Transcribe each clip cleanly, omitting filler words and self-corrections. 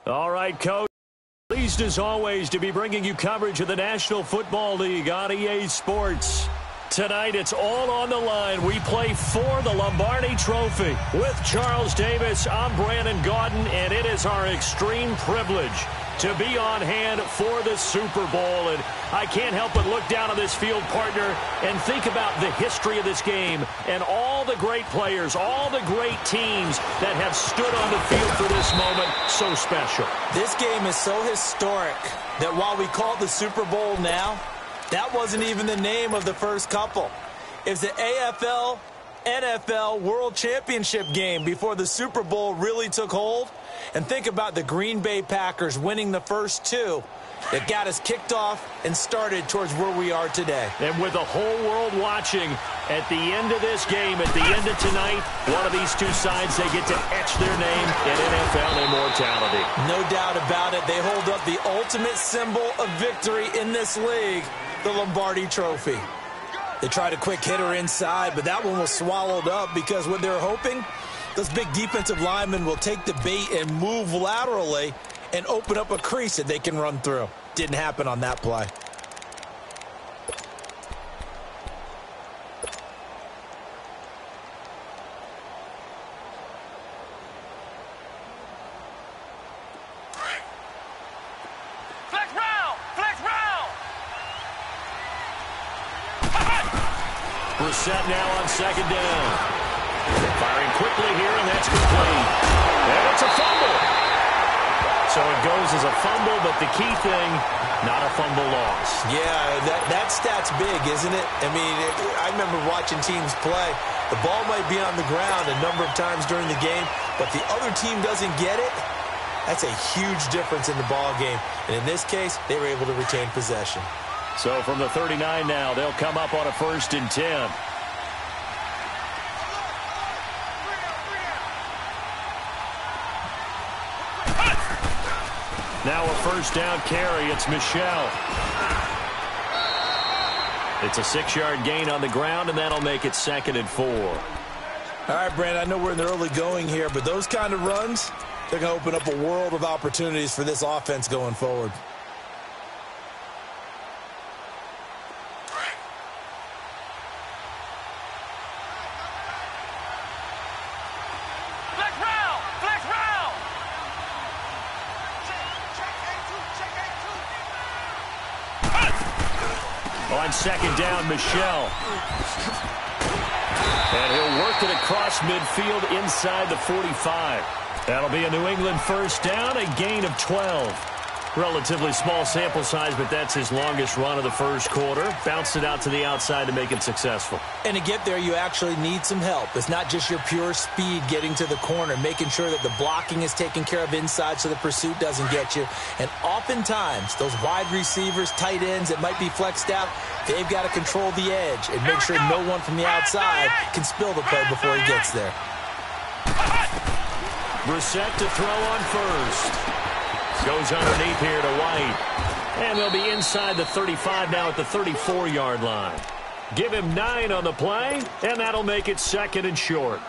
All right, Coach. Pleased as always to be bringing you coverage of the National Football League on EA Sports. Tonight, it's all on the line. We play for the Lombardi Trophy. With Charles Davis, I'm Brandon Gaudin, and it is our extreme privilege to be on hand for the Super Bowl. And I can't help but look down on this field partner and think about the history of this game and all the great players, all the great teams that have stood on the field for this moment. So special. This game is so historic that while we call it the Super Bowl now, that wasn't even the name of the first couple. It's the AFL, NFL World Championship game before the Super Bowl really took hold. And think about the Green Bay Packers winning the first two that got us kicked off and started towards where we are today. And with the whole world watching, at the end of this game, at the end of tonight, one of these two sides, they get to etch their name in NFL immortality. No doubt about it. They hold up the ultimate symbol of victory in this league, the Lombardi Trophy. They tried a quick hitter inside, but that one was swallowed up because what they're hoping, those big defensive linemen will take the bait and move laterally and open up a crease that they can run through. Didn't happen on that play. Set now on second down. Firing quickly here, and that's complete. And it's a fumble. So it goes as a fumble, but the key thing, not a fumble loss. Yeah, that stat's big, isn't it? I mean, I remember watching teams play. The ball might be on the ground a number of times during the game, but the other team doesn't get it. That's a huge difference in the ball game. And in this case, they were able to retain possession. So from the 39 now, they'll come up on a 1st and 10. Now a 1st down carry. It's Michel. It's a 6-yard gain on the ground, and that'll make it 2nd and 4. All right, Brandon, I know we're in the early going here, but those kind of runs, they're going to open up a world of opportunities for this offense going forward. On 2nd down, Michel. And he'll work it across midfield inside the 45. That'll be a New England 1st down, a gain of 12. Relatively small sample size, but that's his longest run of the first quarter. Bounced it out to the outside to make it successful. And to get there, you actually need some help. It's not just your pure speed getting to the corner, making sure that the blocking is taken care of inside so the pursuit doesn't get you. And oftentimes, those wide receivers, tight ends that might be flexed out, they've got to control the edge and make sure no one from the outside can spill the play before he gets there. Brissett to throw on 1st. Goes underneath here to White. And they'll be inside the 35 now at the 34-yard line. Give him 9 on the play, and that'll make it 2nd and short.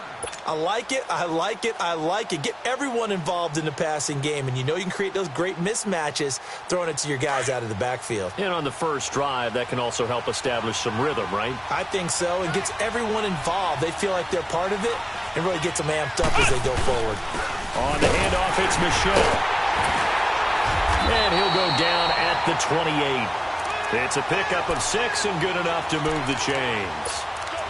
I like it, I like it, I like it. Get everyone involved in the passing game, and you know you can create those great mismatches throwing it to your guys out of the backfield. And on the first drive, that can also help establish some rhythm, right? I think so. It gets everyone involved. They feel like they're part of it, and really gets them amped up as they go forward. On the handoff, it's Michel. And he'll go down at the 28. It's a pickup of 6 and good enough to move the chains.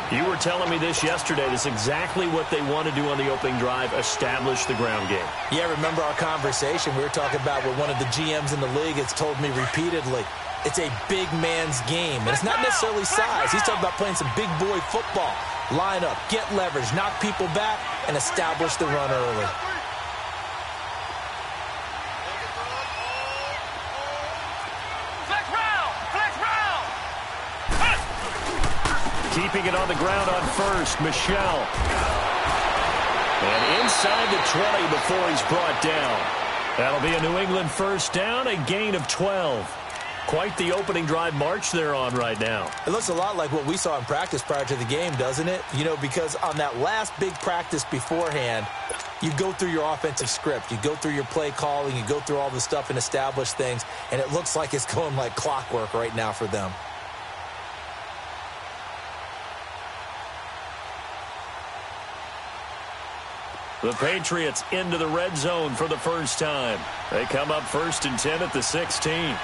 You were telling me this yesterday. This is exactly what they want to do on the opening drive, establish the ground game. Yeah, remember our conversation. We were talking about what one of the GMs in the league has told me repeatedly. It's a big man's game, and it's not necessarily size. He's talking about playing some big boy football. Line up, get leverage, knock people back, and establish the run early. Keeping it on the ground on 1st, Michel. And inside the 20 before he's brought down. That'll be a New England 1st down, a gain of 12. Quite the opening drive march they're on right now. It looks a lot like what we saw in practice prior to the game, doesn't it? You know, because on that last big practice beforehand, you go through your offensive script. You go through your play calling. You go through all the stuff and establish things. And it looks like it's going like clockwork right now for them. The Patriots into the red zone for the first time. They come up 1st and 10 at the 16.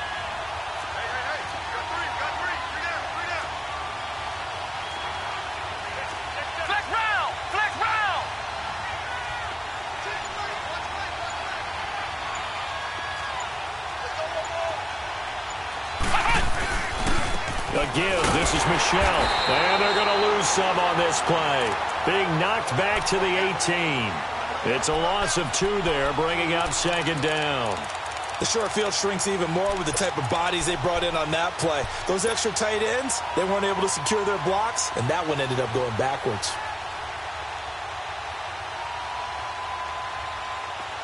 Again, this is Michelle, and they're going to lose some on this play. Being knocked back to the 18. It's a loss of 2 there, bringing up 2nd down. The short field shrinks even more with the type of bodies they brought in on that play. Those extra tight ends, they weren't able to secure their blocks, and that one ended up going backwards.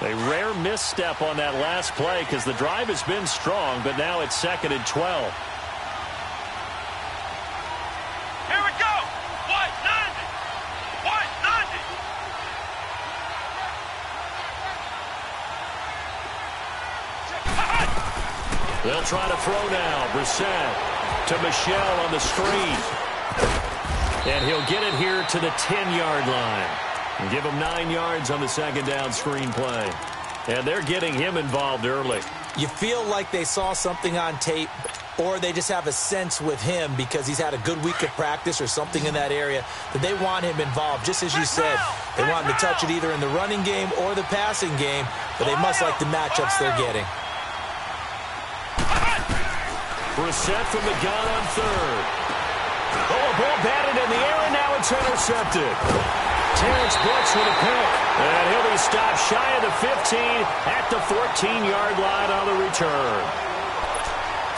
A rare misstep on that last play because the drive has been strong, but now it's 2nd and 12. They'll try to throw now. Brissett to Michelle on the screen. And he'll get it here to the 10-yard line. And give him 9 yards on the 2nd down screen play. And they're getting him involved early. You feel like they saw something on tape, or they just have a sense with him because he's had a good week of practice or something in that area that they want him involved. Just as you said, they want him to touch it either in the running game or the passing game, but they must like the matchups they're getting. Brissett from the gun on 3rd. Oh, a ball batted in the air, and now it's intercepted. Terrence Brooks with a pick. And he'll be stopped shy of the 15 at the 14-yard line on the return.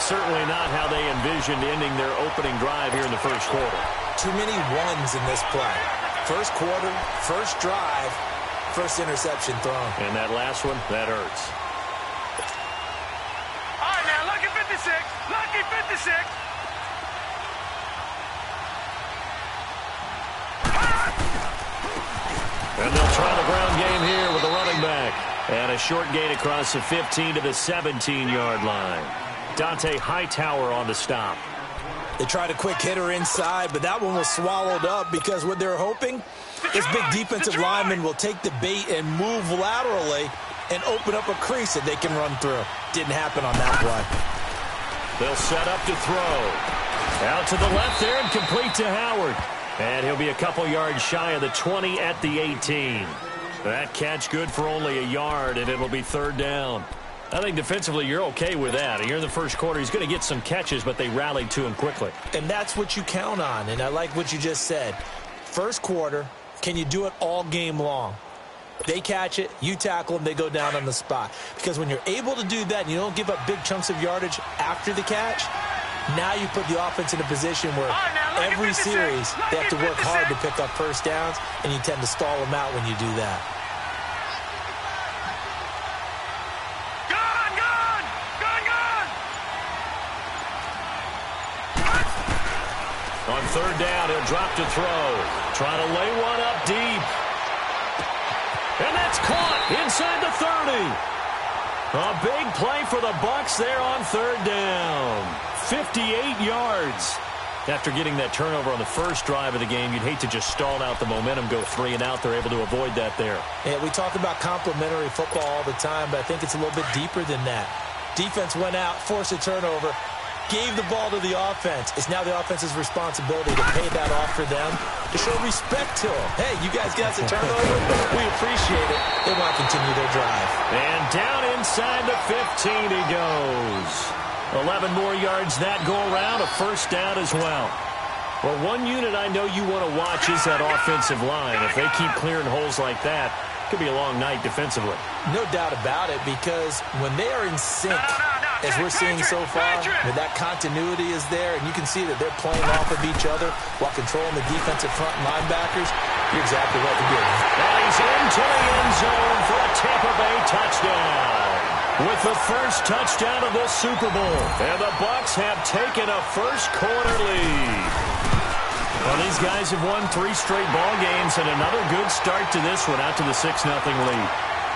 Certainly not how they envisioned ending their opening drive here in the first quarter. Too many ones in this play. First quarter, first drive, first interception thrown. And that last one, that hurts. All right, now, lucky 56. Lucky 56. And they'll try the ground game here with the running back. And a short gain across the 15 to the 17-yard line. Dante Hightower on the stop. They tried a quick hitter inside, but that one was swallowed up because what they're hoping, this big defensive lineman will take the bait and move laterally and open up a crease that they can run through. Didn't happen on that play. They'll set up to throw. Out to the left there and complete to Howard. And he'll be a couple yards shy of the 20 at the 18. That catch good for only a yard, and it'll be 3rd down. I think defensively you're okay with that. Here in the first quarter, he's going to get some catches, but they rallied to him quickly. And that's what you count on, and I like what you just said. First quarter, can you do it all game long? They catch it, you tackle them, they go down on the spot. Because when you're able to do that and you don't give up big chunks of yardage after the catch, now you put the offense in a position where every series they have to work hard to pick up first downs, and you tend to stall them out when you do that. On 3rd down, he'll drop to throw. Trying to lay one up deep. And that's caught inside the 30. A big play for the Bucs there on 3rd down. 58 yards. After getting that turnover on the first drive of the game, you'd hate to just stall out the momentum, go 3 and out. They're able to avoid that there. Yeah, we talk about complementary football all the time, but I think it's a little bit deeper than that. Defense went out, forced a turnover, gave the ball to the offense. It's now the offense's responsibility to pay that off for them, to show respect to them. Hey, you guys got the turnover? We appreciate it. They want to continue their drive. And down inside the 15 he goes. 11 more yards that go around, a first down as well. Well, one unit I know you want to watch is that offensive line. If they keep clearing holes like that, it could be a long night defensively. No doubt about it, because when they are in sync, as we're seeing so far, where that continuity is there, and you can see that they're playing off of each other while controlling the defensive front and linebackers, you're exactly right to do. And he's into the end zone for a Tampa Bay touchdown. with the first touchdown of this Super Bowl. And the Bucs have taken a first-quarter lead. Well, these guys have won 3 straight ball games and another good start to this one out to the 6-0 lead.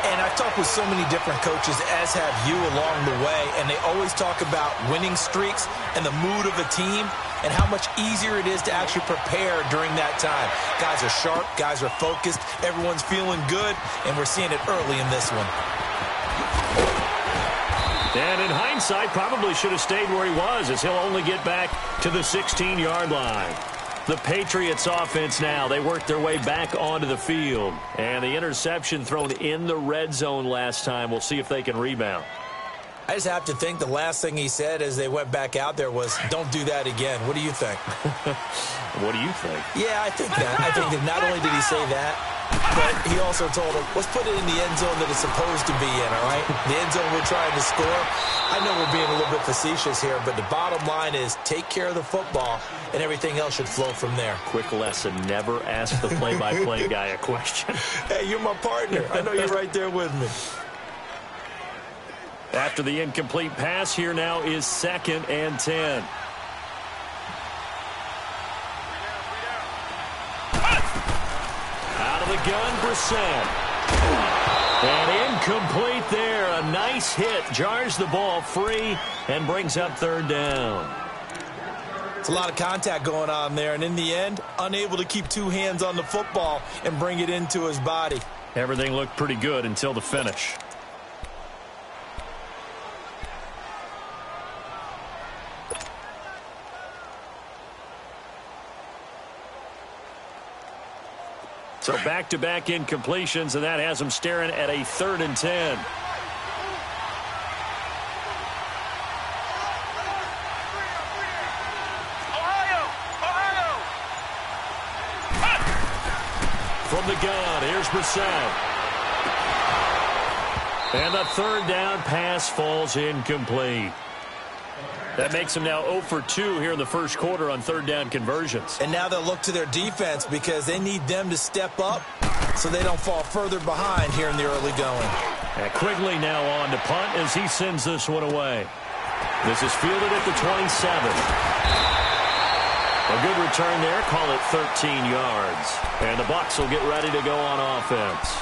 And I've talked with so many different coaches, as have you, along the way, and they always talk about winning streaks and the mood of a team and how much easier it is to actually prepare during that time. Guys are sharp, guys are focused, everyone's feeling good, and we're seeing it early in this one. And in hindsight, probably should have stayed where he was, as he'll only get back to the 16-yard line. The Patriots offense now, they worked their way back onto the field. And the interception thrown in the red zone last time. We'll see if they can rebound. I just have to think the last thing he said as they went back out there was, don't do that again. What do you think? What do you think? Yeah, I think that. I think that not only did he say that, but he also told him, let's put it in the end zone that it's supposed to be in, all right? The end zone we're trying to score. I know we're being a little bit facetious here, but the bottom line is take care of the football, and everything else should flow from there. Quick lesson, never ask the play-by-play guy a question. Hey, you're my partner. I know you're right there with me. After the incomplete pass, here now is 2nd and 10. Out of the gun, Brissett. And incomplete there. A nice hit. Jars the ball free and brings up 3rd down. It's a lot of contact going on there, and in the end, unable to keep 2 hands on the football and bring it into his body. Everything looked pretty good until the finish. So back-to-back incompletions, and that has them staring at a 3rd and 10. From the gun, here's Brissett. And the 3rd down pass falls incomplete. That makes them now 0 for 2 here in the first quarter on 3rd down conversions. And now they'll look to their defense because they need them to step up so they don't fall further behind here in the early going. And Quigley now on to punt as he sends this one away. This is fielded at the 27. A good return there. Call it 13 yards. And the Bucs will get ready to go on offense.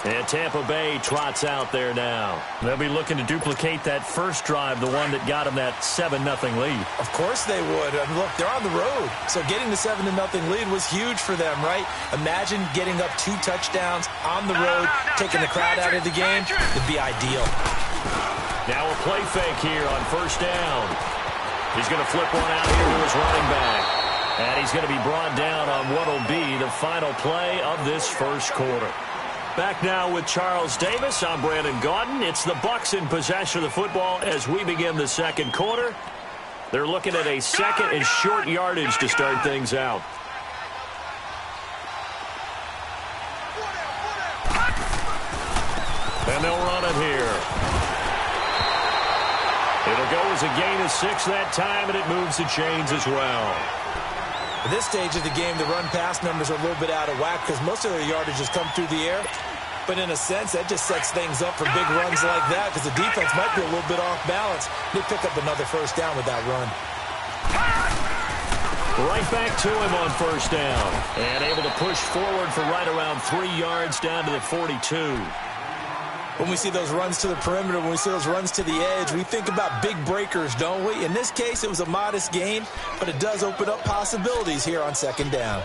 And Tampa Bay trots out there now. They'll be looking to duplicate that first drive, the one that got them that 7-0 lead. Of course they would. I mean, look, they're on the road. So getting the 7-0 lead was huge for them, right? Imagine getting up 2 touchdowns on the road, taking the crowd out of the game. It'd be ideal. Now a play fake here on 1st down. He's going to flip one out here to his running back. And he's going to be brought down on what will be the final play of this first quarter. Back now with Charles Davis. I'm Brandon Gaudin. It's the Bucs in possession of the football as we begin the second quarter. They're looking at a 2nd and short yardage to start things out. And they'll run it here. It'll go as a gain of 6 that time, and it moves the chains as well. At this stage of the game, the run-pass numbers are a little bit out of whack because most of their yardage has come through the air. But in a sense, that just sets things up for big runs like that because the defense might be a little bit off balance. They pick up another 1st down with that run. Right back to him on 1st down. And able to push forward for right around 3 yards down to the 42. When we see those runs to the perimeter, when we see those runs to the edge, we think about big breakers, don't we? In this case, it was a modest gain, but it does open up possibilities here on 2nd down.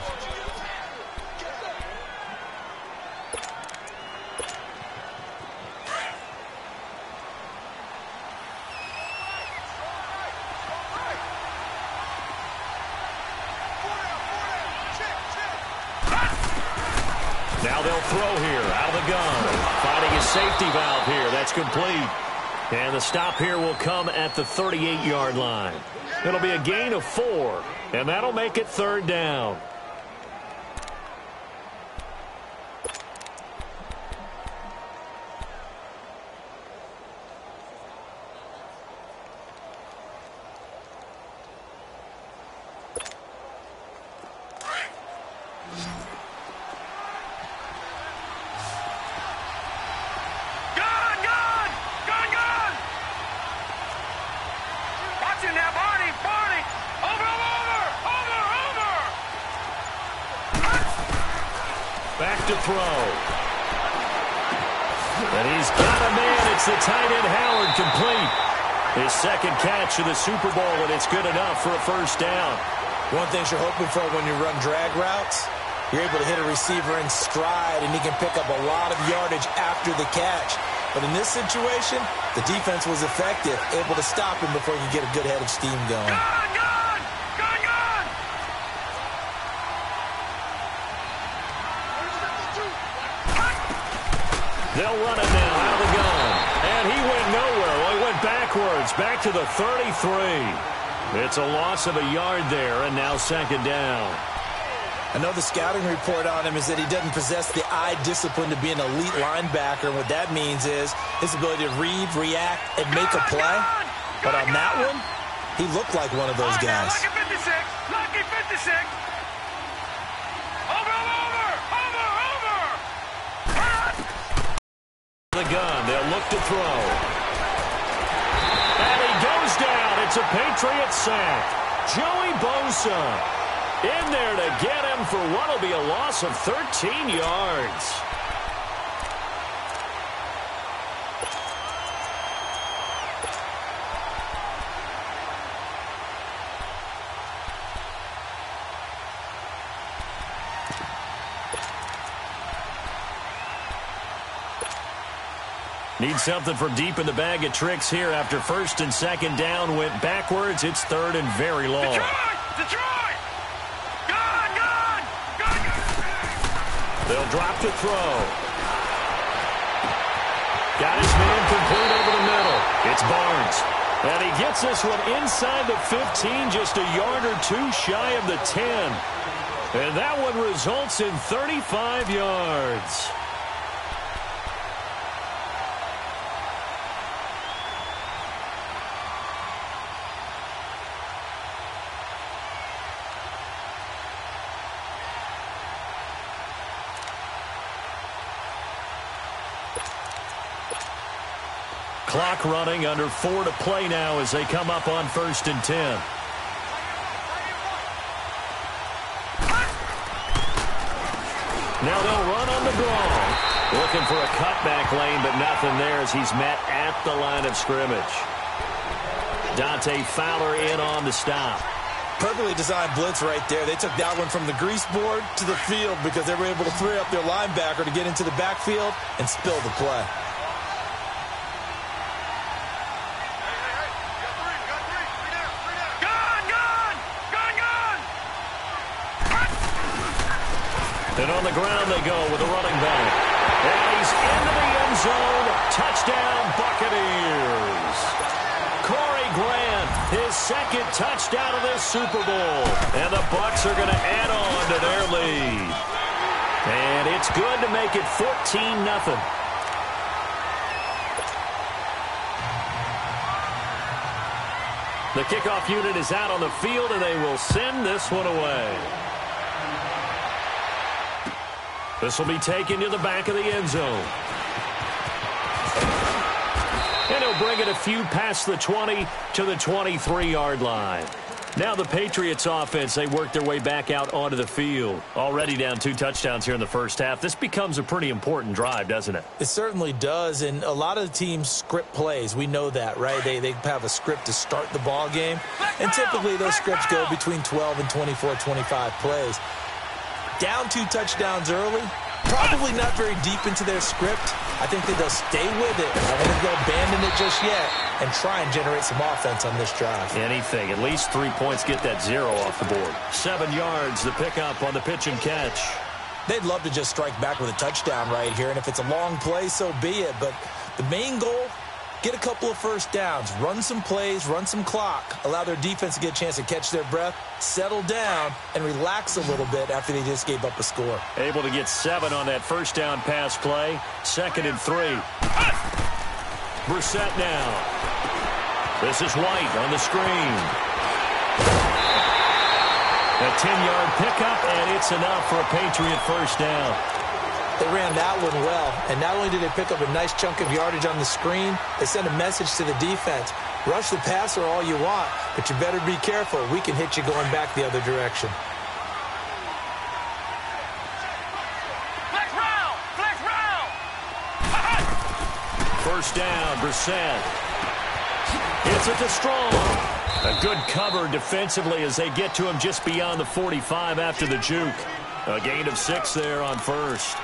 Now they'll throw here out of the gun. Finding his safety valve here. That's complete. And the stop here will come at the 38-yard line. It'll be a gain of 4, and that'll make it 3rd down. to throw. And he's got a man. It's the tight end Howard, complete. His second catch of the Super Bowl, and it's good enough for a first down. One thing you're hoping for when you run drag routes, you're able to hit a receiver in stride, and he can pick up a lot of yardage after the catch. But in this situation, the defense was effective, able to stop him before he could get a good head of steam going. Gone! They'll run it now out of the gun. And he went nowhere. Well, he went backwards, back to the 33. It's a loss of a yard there, and now second down. I know the scouting report on him is that he doesn't possess the eye discipline to be an elite linebacker. What that means is his ability to read, react, and make a play. But on that one, he looked like one of those guys. Lucky 56! Lucky 56! Over! The gun, they'll look to throw. And he goes down. It's a Patriot sack. Joey Bosa in there to get him for what will be a loss of 13 yards. Need something from deep in the bag of tricks here after first and second down went backwards. It's third and very long. Detroit! Gone! They'll drop to throw. Got his man complete over the middle. It's Barnes. And he gets this one inside the 15, just a yard or two shy of the 10. And that one results in 35 yards. Clock running, under 4 to play now as they come up on 1st and 10. Now they'll run on the draw. Looking for a cutback lane, but nothing there as he's met at the line of scrimmage. Dante Fowler in on the stop. Perfectly designed blitz right there. They took that one from the grease board to the field because they were able to free up their linebacker to get into the backfield and spill the play. And on the ground they go with a running back. And he's into the end zone. Touchdown, Buccaneers. Corey Grant, his second touchdown of this Super Bowl. And the Bucs are going to add on to their lead. And it's good to make it 14-0. The kickoff unit is out on the field, and they will send this one away. This will be taken to the back of the end zone. And he'll bring it a few past the 20 to the 23-yard line. Now the Patriots offense, they work their way back out onto the field. Already down 2 touchdowns here in the first half. This becomes a pretty important drive, doesn't it? It certainly does, and a lot of the teams script plays. We know that, right? They have a script to start the ball game, and typically those scripts go between 12 and 24, 25 plays. Down 2 touchdowns early, probably not very deep into their script. I think that they'll stay with it. I don't think they'll abandon it just yet and try and generate some offense on this drive. Anything. At least 3 points, get that 0 off the board. 7 yards, the pickup on the pitch and catch. They'd love to just strike back with a touchdown right here, and if it's a long play, so be it. But the main goal, get a couple of first downs, run some plays, run some clock, allow their defense to get a chance to catch their breath, settle down, and relax a little bit after they just gave up a score. Able to get 7 on that first down pass play. 2nd and 3. Brissett now. This is White on the screen. A 10-yard pickup, and it's enough for a Patriot first down. They ran that one well, and not only did they pick up a nice chunk of yardage on the screen, they sent a message to the defense. Rush the passer all you want, but you better be careful. We can hit you going back the other direction. Let's run! first down. Brissett hits it to Strong. A good cover defensively as they get to him just beyond the 45 after the juke. A gain of 6 there on first.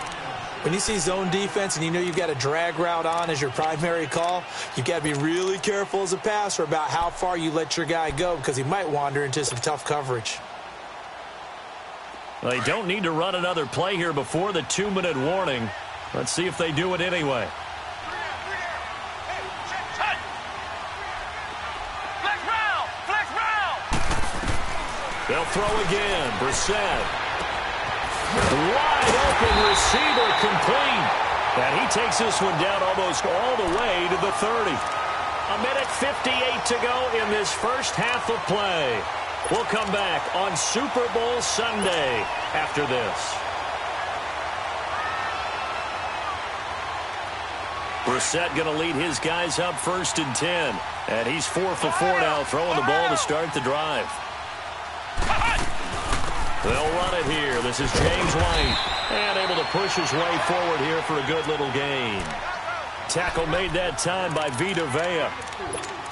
When you see zone defense and you know you've got a drag route on as your primary call, you've got to be really careful as a passer about how far you let your guy go because he might wander into some tough coverage. They don't need to run another play here before the 2-minute warning. Let's see if they do it anyway. They'll throw again. Brissett. Wide open receiver complete. And he takes this one down almost all the way to the 30. 1:58 to go in this first half of play. We'll come back on Super Bowl Sunday after this. Brissett going to lead his guys up 1st and 10. And he's 4 for 4 now, throwing the ball to start the drive. They'll run it here. This is James White. And able to push his way forward here for a good little gain. Tackle made that time by Vita Vea.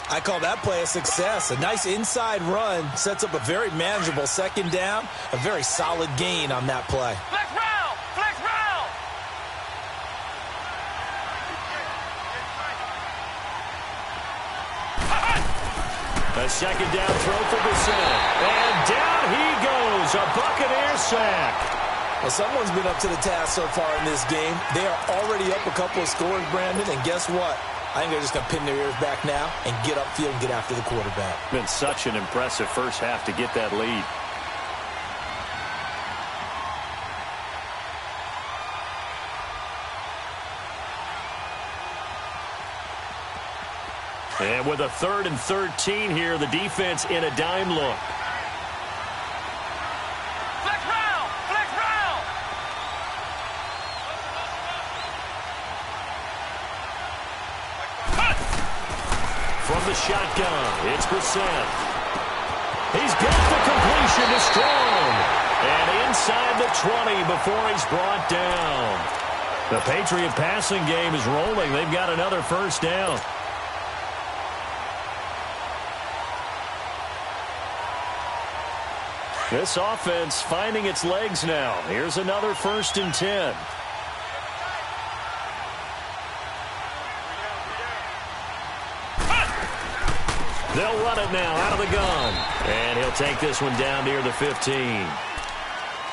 I call that play a success. A nice inside run sets up a very manageable 2nd down. A very solid gain on that play. Flex round! Flex round! A 2nd down throw for Brissett. And down he goes. A Buccaneer sack. Well, someone's been up to the task so far in this game. They are already up a couple of scores, Brandon, and guess what? I think they're just going to pin their ears back now and get upfield and get after the quarterback. Been such an impressive first half to get that lead. And with a 3rd and 13 here, the defense in a dime look. Flex round! Flex round! From the shotgun, it's Brissett. He's got the completion to Strong. And inside the 20 before he's brought down. The Patriot passing game is rolling. They've got another first down. This offense finding its legs now. Here's another 1st and 10. They'll run it now out of the gun. And he'll take this one down near the 15.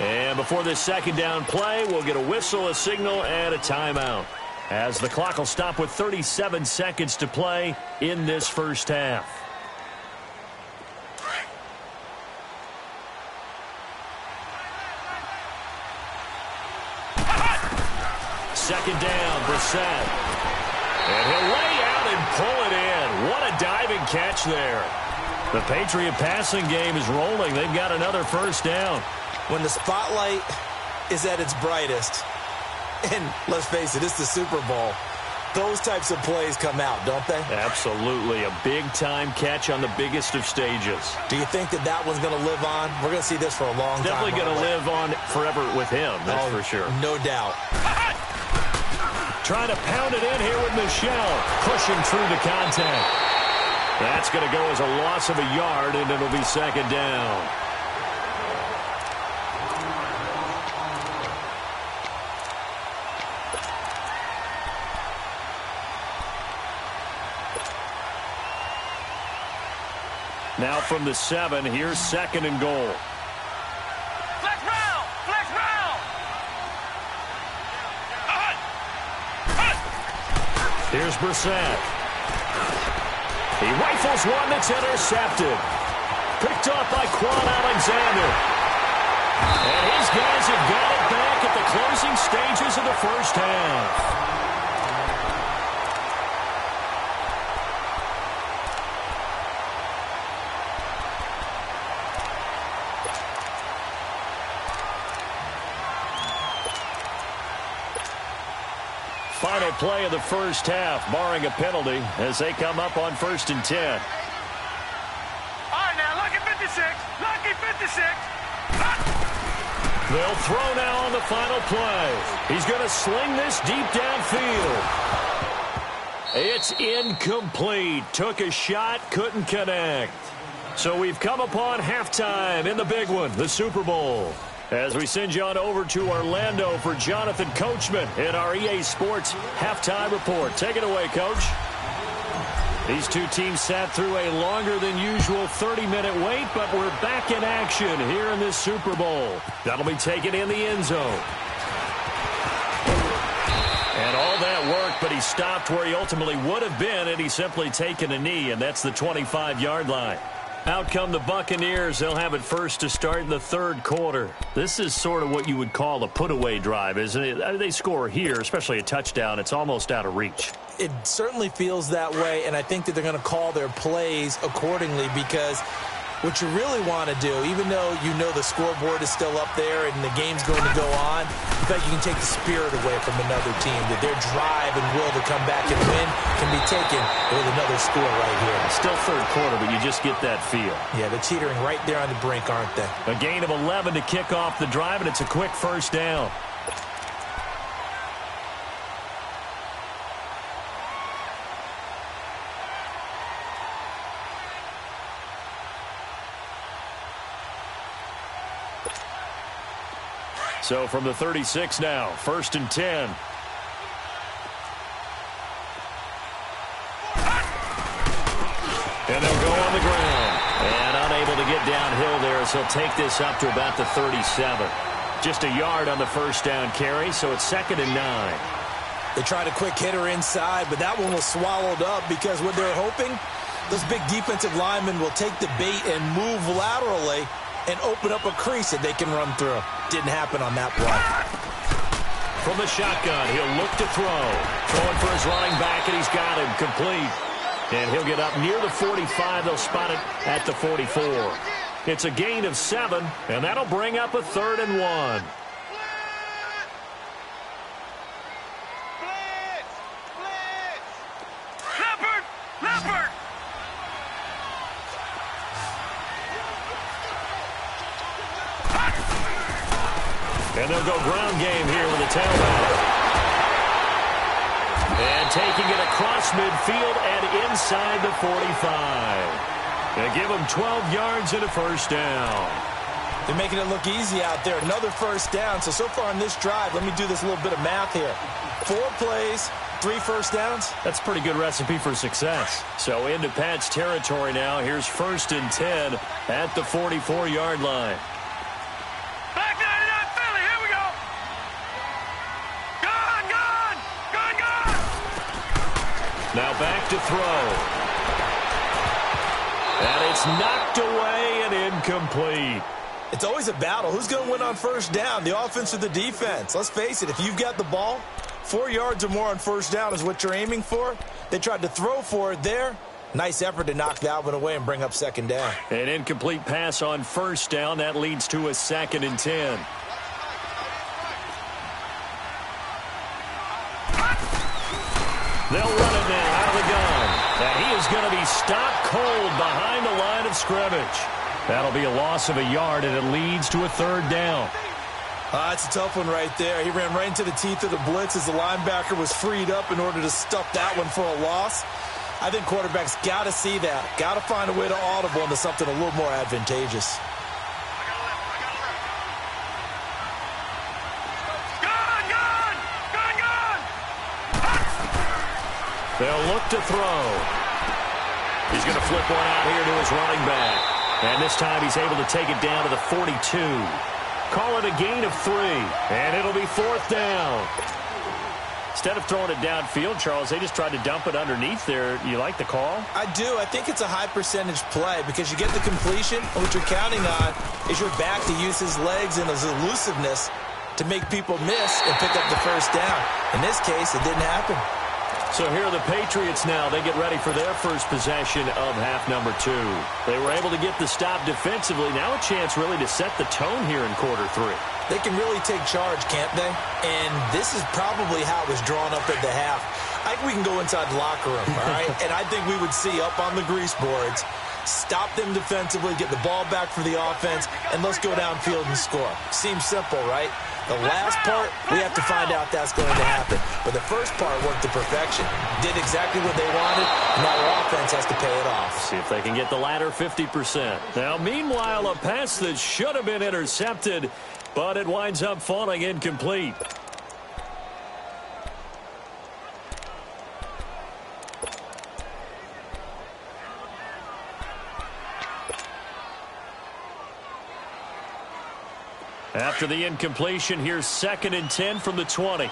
And before this 2nd down play, we'll get a whistle, a signal, and a timeout. As the clock will stop with 37 seconds to play in this first half. Second down, Brissett. And he'll lay out and pull it in. What a diving catch there. The Patriot passing game is rolling. They've got another first down. When the spotlight is at its brightest, and let's face it, it's the Super Bowl, those types of plays come out, don't they? Absolutely. A big-time catch on the biggest of stages. Do you think that that one's going to live on? We're going to see this for a long time. Definitely going to live on forever with him, that's for sure. No doubt. Trying to pound it in here with Michel. Pushing through the contact. That's going to go as a loss of a yard, and it'll be 2nd down. Now from the 7, here's 2nd and goal. Flex round! Flex round! Here's Brissett. He rifles one that's intercepted. Picked off by Quan Alexander. And his guys have got it back at the closing stages of the first half. Final play of the first half, barring a penalty, as they come up on 1st and 10. All right, now, lucky 56. Lucky 56. They'll throw now on the final play. He's going to sling this deep downfield. It's incomplete. Took a shot, couldn't connect. So we've come upon halftime in the big one, the Super Bowl. As we send you on over to Orlando for Jonathan Coachman in our EA Sports Halftime Report. Take it away, Coach. These two teams sat through a longer than usual 30-minute wait, but we're back in action here in this Super Bowl. That'll be taken in the end zone. And all that work, but he stopped where he ultimately would have been, and he's simply taken a knee, and that's the 25-yard line. Out come the Buccaneers. They'll have it first to start in the third quarter. This is sort of what you would call a put-away drive, isn't it? They score here, especially a touchdown. It's almost out of reach. It certainly feels that way, and I think that they're going to call their plays accordingly because what you really want to do, even though you know the scoreboard is still up there and the game's going to go on, in fact, you can take the spirit away from another team, that their drive and will to come back and win can be taken with another score right here. Still third quarter, but you just get that feel. Yeah, they're teetering right there on the brink, aren't they? A gain of 11 to kick off the drive, and it's a quick first down. So from the 36 now, 1st and 10. And they'll go on the ground. And unable to get downhill there, so he'll take this up to about the 37. Just a yard on the first down carry, so it's 2nd and 9. They tried a quick hitter inside, but that one was swallowed up because what they're hoping, those big defensive linemen will take the bait and move laterally and open up a crease that they can run through. Didn't happen on that play. From the shotgun, he'll look to throw. Throwing for his running back, and he's got him complete. And he'll get up near the 45. They'll spot it at the 44. It's a gain of 7, and that'll bring up a 3rd and 1. And they'll go ground game here with a tailback. And taking it across midfield and inside the 45. They give him 12 yards and a first down. They're making it look easy out there. Another first down. So far on this drive, let me do this little bit of math here. 4 plays, 3 first downs. That's a pretty good recipe for success. So into Pat's territory now. Here's 1st and 10 at the 44-yard line. Now back to throw. And it's knocked away and incomplete. It's always a battle. Who's going to win on first down, the offense or the defense? Let's face it, if you've got the ball, 4 yards or more on first down is what you're aiming for. They tried to throw for it there. Nice effort to knock that one away and bring up 2nd down. An incomplete pass on first down. That leads to a 2nd and 10. They'll run it now out of the gun. And he is going to be stopped cold behind the line of scrimmage. That'll be a loss of a yard, and it leads to a 3rd down. That's a tough one right there. He ran right into the teeth of the blitz as the linebacker was freed up in order to stuff that one for a loss. I think quarterbacks got to see that. Got to find a way to audible into something a little more advantageous. They'll look to throw. He's going to flip one out here to his running back. And this time he's able to take it down to the 42. Call it a gain of 3. And it'll be 4th down. Instead of throwing it downfield, Charles, they just tried to dump it underneath there. You like the call? I do. I think it's a high percentage play because you get the completion. And what you're counting on is your back to use his legs and his elusiveness to make people miss and pick up the first down. In this case, it didn't happen. So here are the Patriots now. They get ready for their first possession of half number 2. They were able to get the stop defensively. Now a chance really to set the tone here in quarter 3. They can really take charge, can't they? And this is probably how it was drawn up at the half. I think we can go inside the locker room, all right? And I think we would see up on the grease boards, stop them defensively, get the ball back for the offense, and let's go downfield and score. Seems simple, right? The last part, we have to find out that's going to happen. But the first part worked to perfection. Did exactly what they wanted, and now their offense has to pay it off. See if they can get the latter 50%. Now, meanwhile, a pass that should have been intercepted, but it winds up falling incomplete. After the incompletion, here's 2nd and 10 from the 20.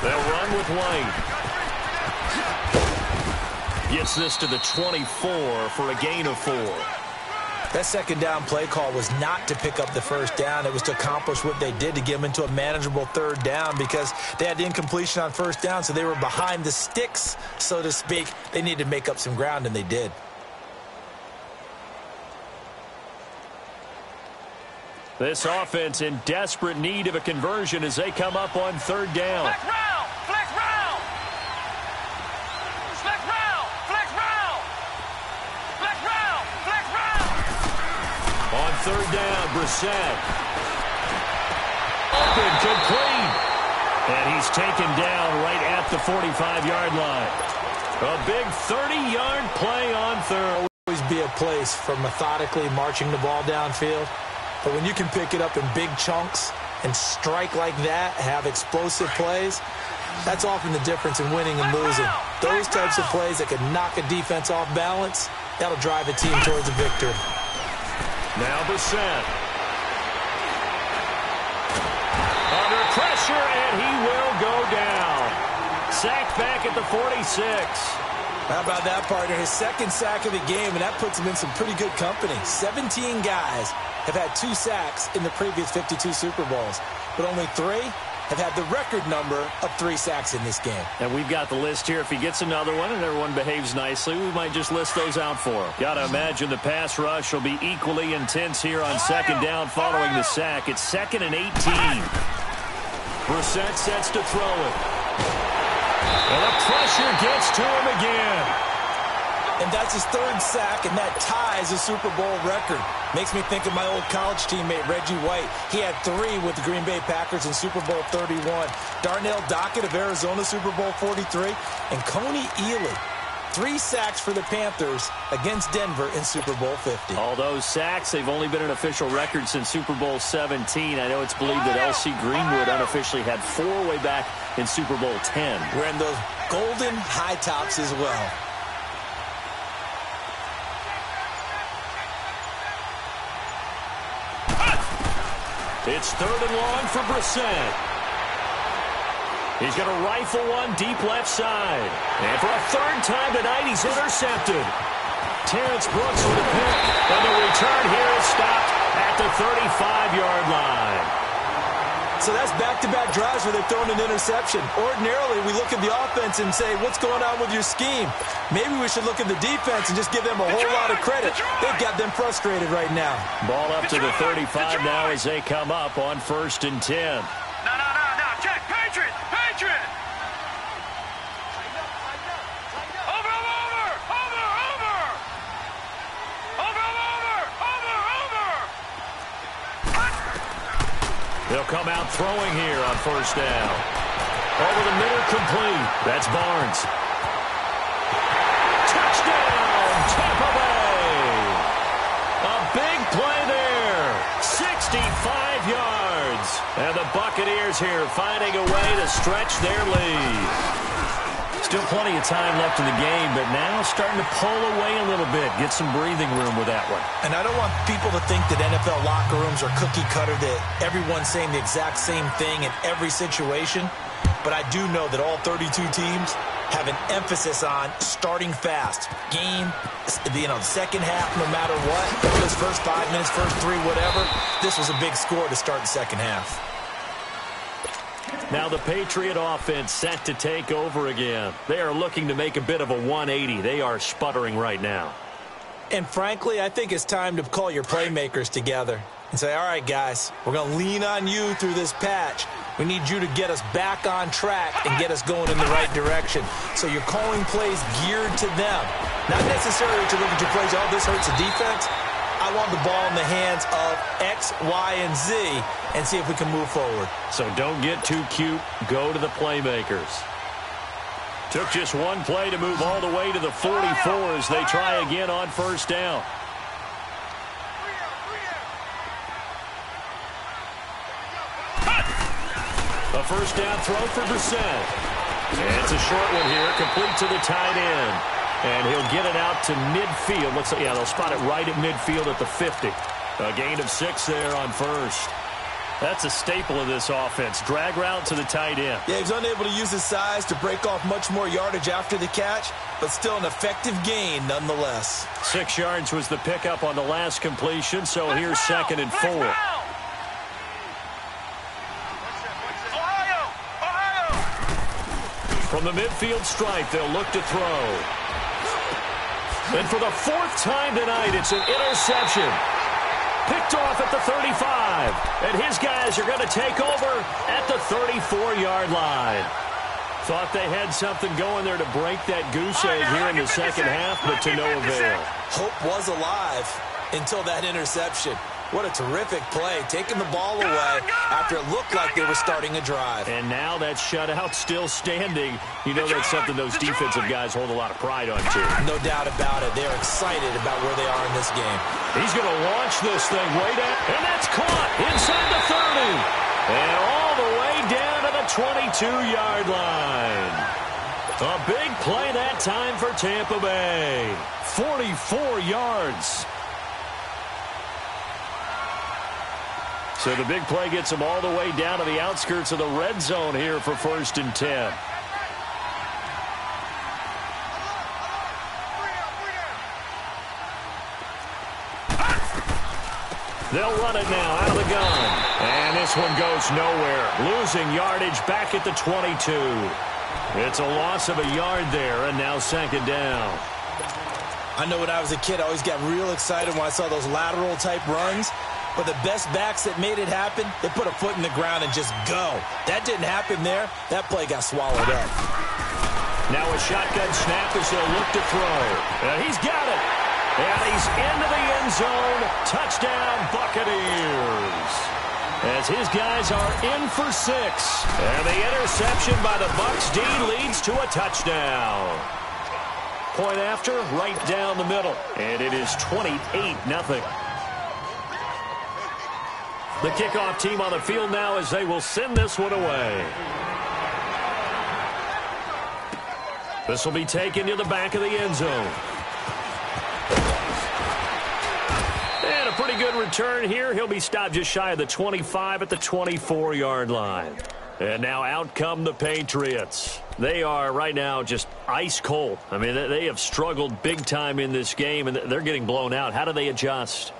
They'll run with White. Gets this to the 24 for a gain of 4. That second down play call was not to pick up the first down. It was to accomplish what they did, to get them into a manageable third down, because they had the incompletion on first down, so they were behind the sticks, so to speak. They needed to make up some ground, and they did. This offense in desperate need of a conversion as they come up on 3rd down. Flex round! Flex round! Flex round! Flex round! Flex round! Flex round! On 3rd down, Brissett. Open, complete. And he's taken down right at the 45-yard line. A big 30-yard play on 3rd. Always be a place for methodically marching the ball downfield. But when you can pick it up in big chunks and strike like that, have explosive plays, that's often the difference in winning and losing. Those types of plays that can knock a defense off balance, that'll drive a team towards a victory. Now Brissett. Under pressure, and he will go down. Sacked back at the 46. How about that, partner? His 2nd sack of the game, and that puts him in some pretty good company. 17 guys have had 2 sacks in the previous 52 Super Bowls, but only 3 have had the record number of 3 sacks in this game. And we've got the list here. If he gets another one and everyone behaves nicely, we might just list those out for him. Got to imagine the pass rush will be equally intense here on 2nd down following the sack. It's 2nd and 18. Brissett sets to throw it. And the pressure gets to him again. And that's his 3rd sack, and that ties a Super Bowl record. Makes me think of my old college teammate, Reggie White. He had 3 with the Green Bay Packers in Super Bowl 31. Darnell Dockett of Arizona, Super Bowl 43. And Coney Ealy, 3 sacks for the Panthers against Denver in Super Bowl 50. All those sacks, they've only been an official record since Super Bowl 17. I know it's believed that L.C. Greenwood unofficially had 4 way back in Super Bowl 10. Wearing those golden high tops as well. It's 3rd and long for Brissett. He's going to rifle one deep left side. And for a 3rd time tonight, he's intercepted. Terrence Brooks with a pick. And the return here is stopped at the 35-yard line. So that's back-to-back drives where they've thrown an interception. Ordinarily, we look at the offense and say, what's going on with your scheme? Maybe we should look at the defense and just give them a whole lot of credit. They've got them frustrated right now. Ball up to the 35 now as they come up on 1st and 10. No. Check. Patriot. Patriot. Over. They'll come out throwing here on 1st down. Over the middle, complete. That's Barnes. Touchdown, Tampa Bay. A big play there. 65 yards. And the Buccaneers here finding a way to stretch their lead. Still plenty of time left in the game, but now starting to pull away a little bit. Get some breathing room with that one. And I don't want people to think that NFL locker rooms are cookie cutter, that everyone's saying the exact same thing in every situation. But I do know that all 32 teams have an emphasis on starting fast. Game, second half, no matter what. Those first 5 minutes, first 3, whatever. This was a big score to start the second half. Now the Patriot offense set to take over again. They are looking to make a bit of a 180. They are sputtering right now. And frankly, I think it's time to call your playmakers together and say, all right, guys, we're going to lean on you through this patch. We need you to get us back on track and get us going in the right direction. So you're calling plays geared to them. Not necessarily to look at your plays, oh, this hurts the defense. I want the ball in the hands of X, Y, and Z and see if we can move forward. So don't get too cute. Go to the playmakers. Took just one play to move all the way to the 44 as they try again on first down. A first down throw for Brissett. And it's a short one here, complete to the tight end. And he'll get it out to midfield. Looks like, yeah, they'll spot it right at midfield at the 50. A gain of 6 there on first. That's a staple of this offense. Drag route to the tight end. Yeah, he's unable to use his size to break off much more yardage after the catch, but still an effective gain nonetheless. 6 yards was the pickup on the last completion, so here's 2nd and 4. From the midfield stripe, they'll look to throw. And for the 4th time tonight, it's an interception. Picked off at the 35. And his guys are going to take over at the 34-yard line. Thought they had something going there to break that goose egg here in the second half, but to no avail. Hope was alive until that interception. What a terrific play, taking the ball away after it looked like they were starting a drive. And now that shutout still standing. You know that's something those defensive guys hold a lot of pride on, too. No doubt about it. They're excited about where they are in this game. He's going to launch this thing way down. And that's caught inside the 30. And all the way down to the 22-yard line. A big play that time for Tampa Bay. 44 yards. So the big play gets them all the way down to the outskirts of the red zone here for 1st and 10. They'll run it now out of the gun. And this one goes nowhere. Losing yardage back at the 22. It's a loss of a yard there, and now 2nd down. I know when I was a kid, I always got real excited when I saw those lateral-type runs. But the best backs that made it happen, they put a foot in the ground and just go. That didn't happen there. That play got swallowed up. Now a shotgun snap as they'll look to throw. And he's got it. And he's into the end zone. Touchdown, Buccaneers. As his guys are in for 6. And the interception by the Bucs D leads to a touchdown. Point after, right down the middle. And it is 28-0. The kickoff team on the field now as they will send this one away. This will be taken to the back of the end zone. And a pretty good return here. He'll be stopped just shy of the 25 at the 24-yard line. And now out come the Patriots. They are right now just ice cold. I mean, they have struggled big time in this game, and they're getting blown out. How do they adjust?